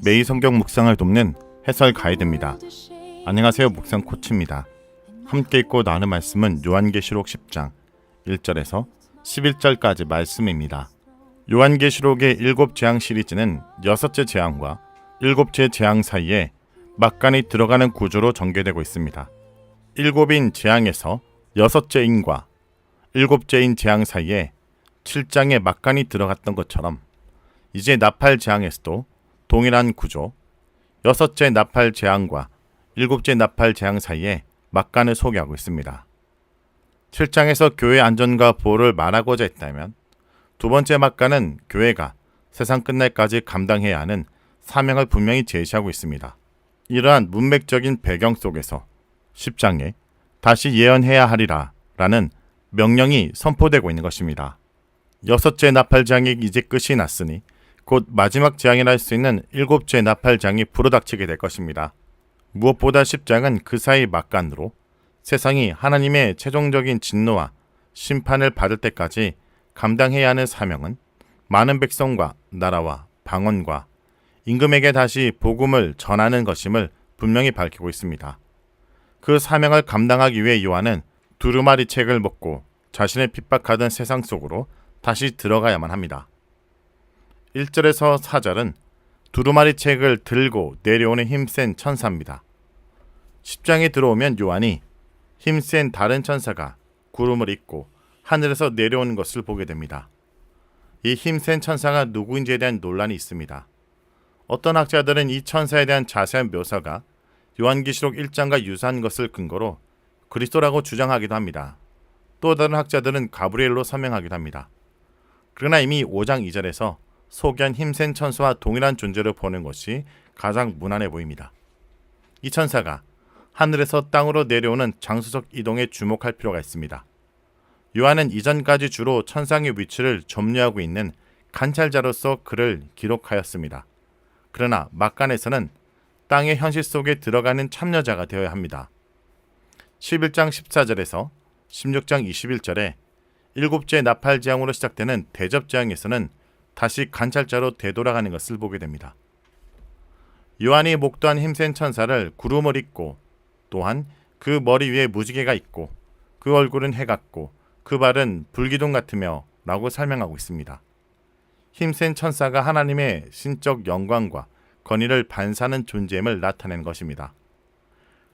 매일 성경 묵상을 돕는 해설 가이드입니다. 안녕하세요. 묵상 코치입니다. 함께 읽고 나눈 말씀은 요한계시록 10장 1절에서 11절까지 말씀입니다. 요한계시록의 7재앙 시리즈는 6째 재앙과 7째 재앙 사이에 막간이 들어가는 구조로 전개되고 있습니다. 7인 재앙에서 6째인과 7째인 재앙 사이에 7장의 막간이 들어갔던 것처럼 이제 나팔 재앙에서도 동일한 구조, 6째 나팔 재앙과 7째 나팔 재앙 사이에 막간을 소개하고 있습니다. 7장에서 교회 안전과 보호를 말하고자 했다면 두 번째 막간은 교회가 세상 끝날까지 감당해야 하는 사명을 분명히 제시하고 있습니다. 이러한 문맥적인 배경 속에서 10장에 다시 예언해야 하리라 라는 명령이 선포되고 있는 것입니다. 6째 나팔 재앙이 이제 끝이 났으니 곧 마지막 재앙이라 할 수 있는 7째 나팔 재앙이 불어닥치게 될 것입니다. 무엇보다 10장은 그 사이 막간으로 세상이 하나님의 최종적인 진노와 심판을 받을 때까지 감당해야 하는 사명은 많은 백성과 나라와 방언과 임금에게 다시 복음을 전하는 것임을 분명히 밝히고 있습니다. 그 사명을 감당하기 위해 요한은 두루마리 책을 먹고 자신을 핍박하던 세상 속으로 다시 들어가야만 합니다. 1절에서 4절은 두루마리 책을 들고 내려오는 힘센 천사입니다. 10장에 들어오면 요한이 힘센 다른 천사가 구름을 입고 하늘에서 내려오는 것을 보게 됩니다. 이 힘센 천사가 누구인지에 대한 논란이 있습니다. 어떤 학자들은 이 천사에 대한 자세한 묘사가 요한계시록 1장과 유사한 것을 근거로 그리스도라고 주장하기도 합니다. 또 다른 학자들은 가브리엘로 설명하기도 합니다. 그러나 이미 5장 2절에서 소개한 힘센 천사와 동일한 존재를 보는 것이 가장 무난해 보입니다. 이 천사가 하늘에서 땅으로 내려오는 장소적 이동에 주목할 필요가 있습니다. 요한은 이전까지 주로 천상의 위치를 점유하고 있는 관찰자로서 그를 기록하였습니다. 그러나 막간에서는 땅의 현실 속에 들어가는 참여자가 되어야 합니다. 11장 14절에서 16장 21절에 7째 나팔 재앙으로 시작되는 대접 재앙에서는 다시 관찰자로 되돌아가는 것을 보게 됩니다. 요한이 목도한 힘센 천사를 구름을 입고 또한 그 머리 위에 무지개가 있고 그 얼굴은 해 같고 그 발은 불기둥 같으며 라고 설명하고 있습니다. 힘센 천사가 하나님의 신적 영광과 권위를 반사하는 존재임을 나타내는 것입니다.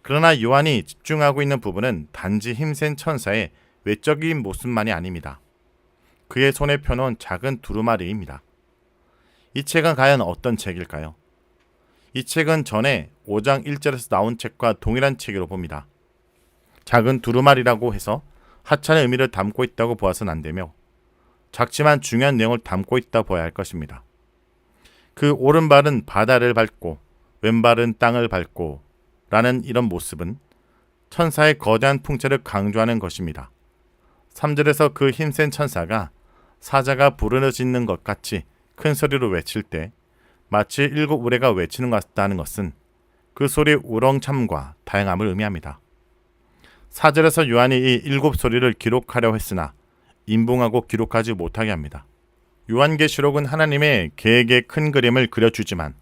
그러나 요한이 집중하고 있는 부분은 단지 힘센 천사의 외적인 모습만이 아닙니다. 그의 손에 펴놓은 작은 두루마리입니다. 이 책은 과연 어떤 책일까요? 이 책은 전에 5장 1절에서 나온 책과 동일한 책으로 봅니다. 작은 두루마리라고 해서 하찮은 의미를 담고 있다고 보아서는 안 되며 작지만 중요한 내용을 담고 있다 보아야 할 것입니다. 그 오른발은 바다를 밟고 왼발은 땅을 밟고 라는 이런 모습은 천사의 거대한 풍채를 강조하는 것입니다. 3절에서 그 힘센 천사가 사자가 부르짖는 것 같이 큰 소리로 외칠 때 마치 7 우레가 외치는 것 같다는 것은 그 소리의 우렁참과 다양함을 의미합니다. 4절에서 요한이 이 7 소리를 기록하려 했으나 임봉하고 기록하지 못하게 합니다. 요한계시록은 하나님의 계획의 큰 그림을 그려주지만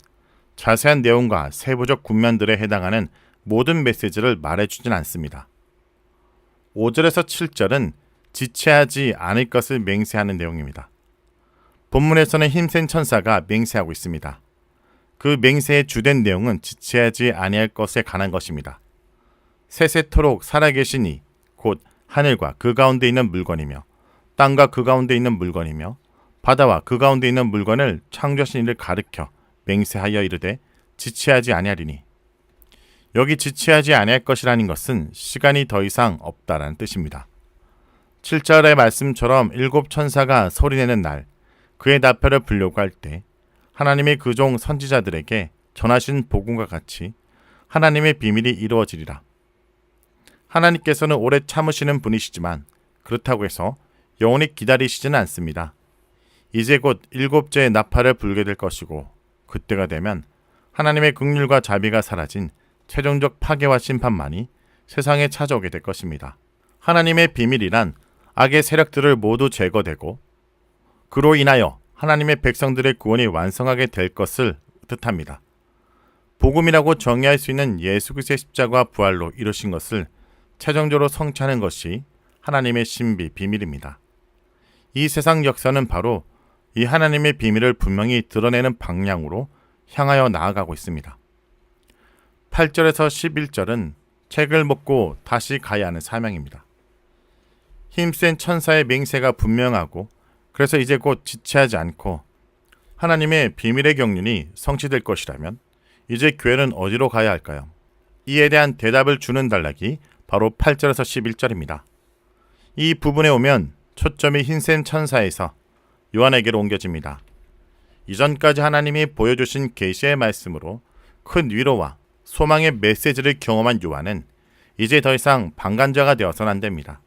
자세한 내용과 세부적 국면들에 해당하는 모든 메시지를 말해주진 않습니다. 5절에서 7절은 지체하지 않을 것을 맹세하는 내용입니다. 본문에서는 힘센 천사가 맹세하고 있습니다. 그 맹세의 주된 내용은 지체하지 아니할 것에 관한 것입니다. 세세토록 살아계시니 곧 하늘과 그 가운데 있는 물건이며 땅과 그 가운데 있는 물건이며 바다와 그 가운데 있는 물건을 창조하신 이를 가르켜 맹세하여 이르되 지체하지 아니하리니. 여기 지체하지 아니할 것이라는 것은 시간이 더 이상 없다라는 뜻입니다. 7절의 말씀처럼 7 천사가 소리내는 날 그의 나팔을 불려고 할 때 하나님의 그 종 선지자들에게 전하신 복음과 같이 하나님의 비밀이 이루어지리라. 하나님께서는 오래 참으시는 분이시지만 그렇다고 해서 영원히 기다리시지는 않습니다. 이제 곧 7째 나팔을 불게 될 것이고 그때가 되면 하나님의 긍휼과 자비가 사라진 최종적 파괴와 심판만이 세상에 찾아오게 될 것입니다. 하나님의 비밀이란 악의 세력들을 모두 제거되고 그로 인하여 하나님의 백성들의 구원이 완성하게 될 것을 뜻합니다. 복음이라고 정의할 수 있는 예수 그리스도의 십자가와 부활로 이루신 것을 최종적으로 성취하는 것이 하나님의 신비, 비밀입니다. 이 세상 역사는 바로 이 하나님의 비밀을 분명히 드러내는 방향으로 향하여 나아가고 있습니다. 8절에서 11절은 책을 먹고 다시 가야 하는 사명입니다. 힘센 천사의 맹세가 분명하고 그래서 이제 곧 지체하지 않고 하나님의 비밀의 경륜이 성취될 것이라면 이제 교회는 어디로 가야 할까요? 이에 대한 대답을 주는 단락이 바로 8절에서 11절입니다. 이 부분에 오면 초점이 흰센 천사에서 요한에게로 옮겨집니다. 이전까지 하나님이 보여주신 계시의 말씀으로 큰 위로와 소망의 메시지를 경험한 요한은 이제 더 이상 방관자가 되어서는 안 됩니다.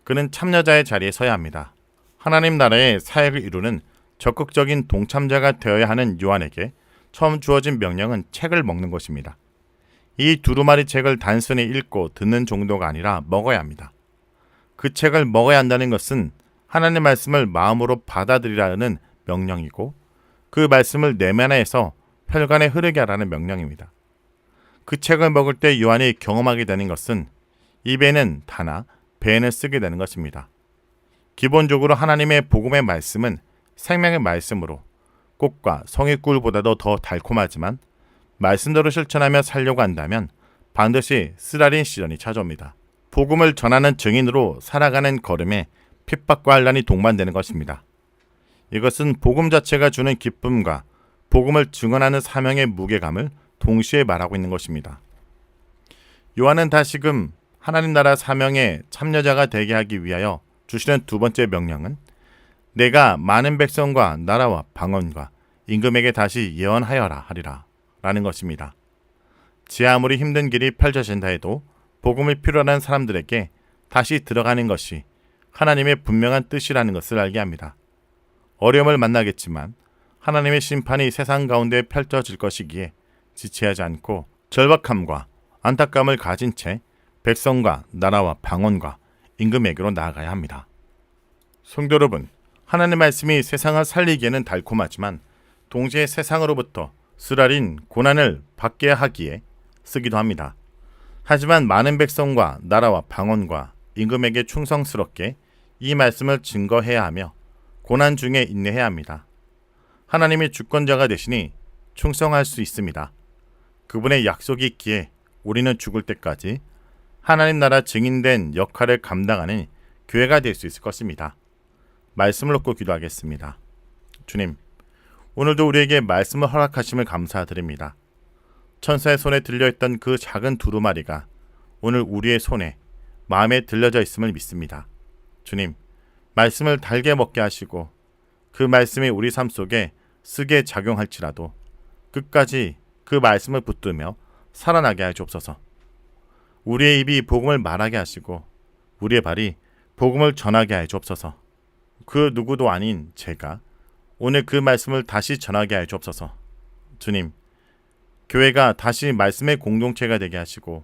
그는 참여자의 자리에 서야 합니다. 하나님 나라의 사역을 이루는 적극적인 동참자가 되어야 하는 요한에게 처음 주어진 명령은 책을 먹는 것입니다. 이 두루마리 책을 단순히 읽고 듣는 정도가 아니라 먹어야 합니다. 그 책을 먹어야 한다는 것은 하나님의 말씀을 마음으로 받아들이라는 명령이고 그 말씀을 내면에서 혈관에 흐르게 하라는 명령입니다. 그 책을 먹을 때 요한이 경험하게 되는 것은 입에는 다나 배에는 쓰게 되는 것입니다. 기본적으로 하나님의 복음의 말씀은 생명의 말씀으로 꽃과 성의꿀보다도 더 달콤하지만 말씀대로 실천하며 살려고 한다면 반드시 쓰라린 시련이 찾아옵니다. 복음을 전하는 증인으로 살아가는 걸음에 핍박과 환난이 동반되는 것입니다. 이것은 복음 자체가 주는 기쁨과 복음을 증언하는 사명의 무게감을 동시에 말하고 있는 것입니다. 요한은 다시금 하나님 나라 사명의 참여자가 되게 하기 위하여 주시는 두 번째 명령은 내가 많은 백성과 나라와 방언과 임금에게 다시 예언하여라 하리라 라는 것입니다. 제 아무리 힘든 길이 펼쳐진다 해도 복음이 필요한 사람들에게 다시 들어가는 것이 하나님의 분명한 뜻이라는 것을 알게 합니다. 어려움을 만나겠지만 하나님의 심판이 세상 가운데 펼쳐질 것이기에 지체하지 않고 절박함과 안타까움을 가진 채 백성과 나라와 방언과 임금에게로 나아가야 합니다. 성도 여러분, 하나님의 말씀이 세상을 살리기에는 달콤하지만 동시에 세상으로부터 쓰라린 고난을 받게 하기에 쓰기도 합니다. 하지만 많은 백성과 나라와 방언과 임금에게 충성스럽게 이 말씀을 증거해야 하며 고난 중에 인내해야 합니다. 하나님이 주권자가 되시니 충성할 수 있습니다. 그분의 약속이 있기에 우리는 죽을 때까지 하나님 나라 증인된 역할을 감당하는 교회가 될 수 있을 것입니다. 말씀을 놓고 기도하겠습니다. 주님, 오늘도 우리에게 말씀을 허락하심을 감사드립니다. 천사의 손에 들려있던 그 작은 두루마리가 오늘 우리의 손에 마음에 들려져 있음을 믿습니다. 주님, 말씀을 달게 먹게 하시고 그 말씀이 우리 삶 속에 쓰게 작용할지라도 끝까지 그 말씀을 붙들며 살아나게 하여 주옵소서. 우리의 입이 복음을 말하게 하시고 우리의 발이 복음을 전하게 하여 주옵소서. 그 누구도 아닌 제가 오늘 그 말씀을 다시 전하게 하여 주옵소서. 주님, 교회가 다시 말씀의 공동체가 되게 하시고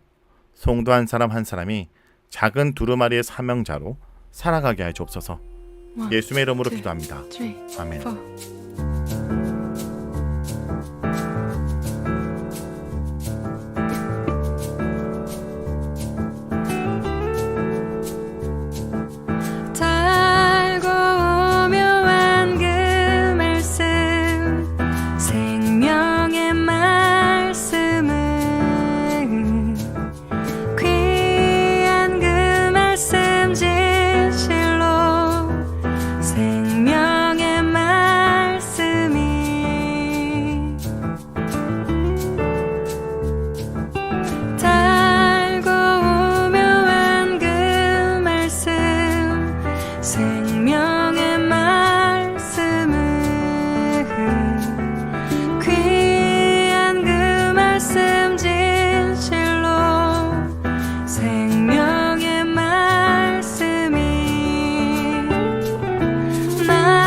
성도 한 사람 한 사람이 작은 두루마리의 사명자로 살아가게 하여 주옵소서. 예수의 이름으로 기도합니다. 아멘. 말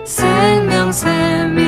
생명샘이